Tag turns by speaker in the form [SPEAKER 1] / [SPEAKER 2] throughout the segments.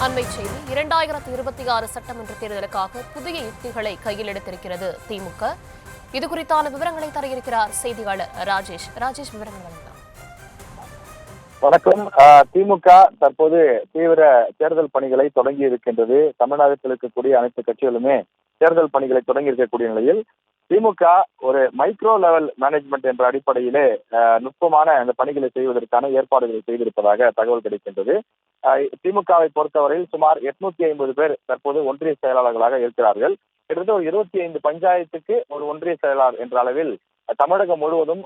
[SPEAKER 1] அண்மை செய்தி 2026 சட்டமன்ற தேர்தலுக்காக புதிய யுக்திகளை கையில் எடுத்திருக்கிறது திமுக. இது குறித்தான விவரங்களை தர இருக்கிறார் செய்தியாளர் ராஜேஷ். விவரங்கள் வழங்கலாம்.
[SPEAKER 2] வணக்கம். திமுக தற்போது தீவிர தேர்தல் பணிகளை தொடங்கி இருக்கின்றது. தமிழகத்தில் இருக்கக்கூடிய அனைத்து கட்சிகளுமே தேர்தல் பணிகளை தொடங்கி இருக்கக்கூடிய நிலையில் திமுக ஒரு மைக்ரோ லெவல் மேனேஜ்மெண்ட் என்ற அடிப்படையிலே நுட்பமான அந்த பணிகளை செய்வதற்கான ஏற்பாடுகளை செய்திருப்பதாக தகவல் கிடைக்கின்றது. திமுகவை பொறுத்தவரையில் சுமார் 850 பேர் தற்போது ஒன்றிய செயலாளர்களாக இருக்கிறார்கள். கிட்டத்தட்ட ஒரு 25 பஞ்சாயத்துக்கு ஒரு ஒன்றிய செயலாளர் என்ற அளவில் தமிழகம் முழுவதும்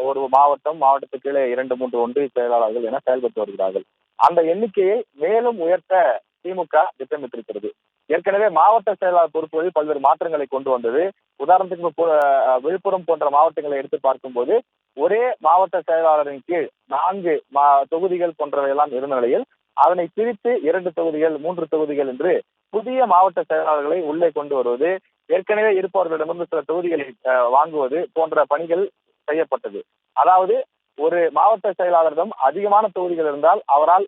[SPEAKER 2] ஒரு மாவட்டத்துக்கு கீழே 2-3 ஒன்றிய செயலாளர்கள் என செயல்பட்டு வருகிறார்கள். அந்த எண்ணிக்கையை மேலும் உயர்த்த திமுக திட்டமிட்டிருக்கிறது. ஏற்கனவே மாவட்ட செயலாளர் பொறுப்புகளில் பல்வேறு மாற்றங்களை கொண்டு வந்தது. உதாரணத்துக்கு விழுப்புரம் போன்ற மாவட்டங்களை எடுத்து பார்க்கும்போது ஒரே மாவட்ட செயலாளரின் கீழ் 4 தொகுதிகள் போன்றவையெல்லாம் இருந்த நிலையில் அதனை பிரித்து 2 தொகுதிகள் 3 தொகுதிகள் என்று புதிய மாவட்ட செயலாளர்களை உள்ளே கொண்டு வருவது, ஏற்கனவே இருப்பவர்களிடமிருந்து சில தொகுதிகளை வாங்குவது போன்ற பணிகள் செய்யப்பட்டது. அதாவது ஒரு மாவட்ட செயலாளரிடம் அதிகமான தொகுதிகள் இருந்தால் அவரால்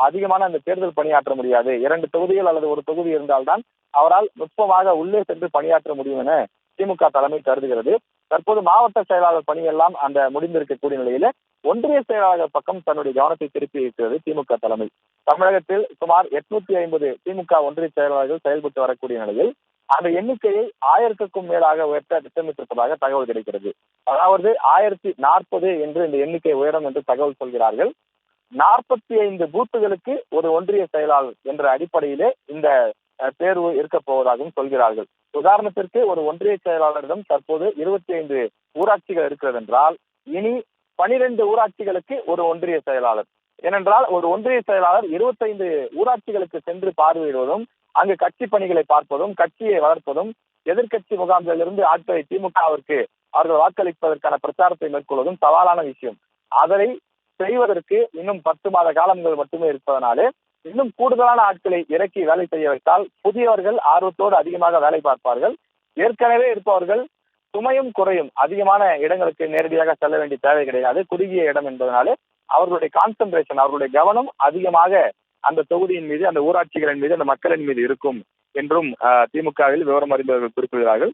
[SPEAKER 2] அதிகமான அந்த தேர்தல் பணியாற்ற முடியாது. 2 தொகுதிகள் அல்லது ஒரு தொகுதி இருந்தால்தான் அவரால் நுட்பமாக உள்ளே சென்று பணியாற்ற முடியும் என திமுக தலைமை கருதுகிறது. தற்போது மாவட்ட செயலாளர் பணியெல்லாம் அந்த முடிந்திருக்கக்கூடிய நிலையில ஒன்றிய செயலாளர் பக்கம் தன்னுடைய கவனத்தை திருப்பி இருக்கிறது திமுக தலைமை. தமிழகத்தில் சுமார் 850 திமுக ஒன்றிய செயலாளர்கள் செயல்பட்டு வரக்கூடிய நிலையில் அந்த எண்ணிக்கையை 1000க்கும் மேலாக உயர்த்த திட்டமிட்டிருப்பதாக தகவல் கிடைக்கிறது. அதாவது 1040 என்று இந்த எண்ணிக்கை உயரும் என்று தகவல் சொல்கிறார்கள். 45 பூத்துகளுக்கு ஒரு ஒன்றிய செயலாளர் என்ற அடிப்படையிலே இந்த தேர்வு இருக்க போவதாகவும் சொல்கிறார்கள். உதாரணத்திற்கு ஒரு ஒன்றிய செயலாளரிடம் தற்போது 25 ஊராட்சிகள் இருக்கிறது என்றால் இனி 12 ஊராட்சிகளுக்கு ஒரு ஒன்றிய செயலாளர். ஏனென்றால் ஒரு ஒன்றிய செயலாளர் 25 ஊராட்சிகளுக்கு சென்று பார்வையிடுவதும் அங்கு கட்சி பணிகளை பார்ப்பதும் கட்சியை வளர்ப்பதும் எதிர்கட்சி முகாம்களிலிருந்து ஆட்களை திமுகவிற்கு அவர்கள் வாக்களிப்பதற்கான பிரச்சாரத்தை மேற்கொள்வதும் சவாலான விஷயம். அதனை செய்வதற்கு இன்னும் 10 மாத காலங்கள் மட்டுமே இருப்பதனாலே இன்னும் கூடுதலான ஆட்களை இறக்கி வேலை செய்ய வைத்தால் புதியவர்கள் ஆர்வத்தோடு அதிகமாக வேலை பார்ப்பார்கள். ஏற்கனவே இருப்பவர்கள் சுமையும் குறையும், அதிகமான இடங்களுக்கு நேரடியாக செல்ல வேண்டிய தேவை கிடையாது. குறுகிய இடம் என்பதனாலே அவர்களுடைய கான்சென்ட்ரேஷன், அவர்களுடைய கவனம் அதிகமாக அந்த தொகுதியின் மீது, அந்த ஊராட்சிகளின் மீது, அந்த மக்களின் மீது இருக்கும் என்றும் திமுகவில் விவரம் அறிந்தவர்கள் குறிப்பிடுகிறார்கள்.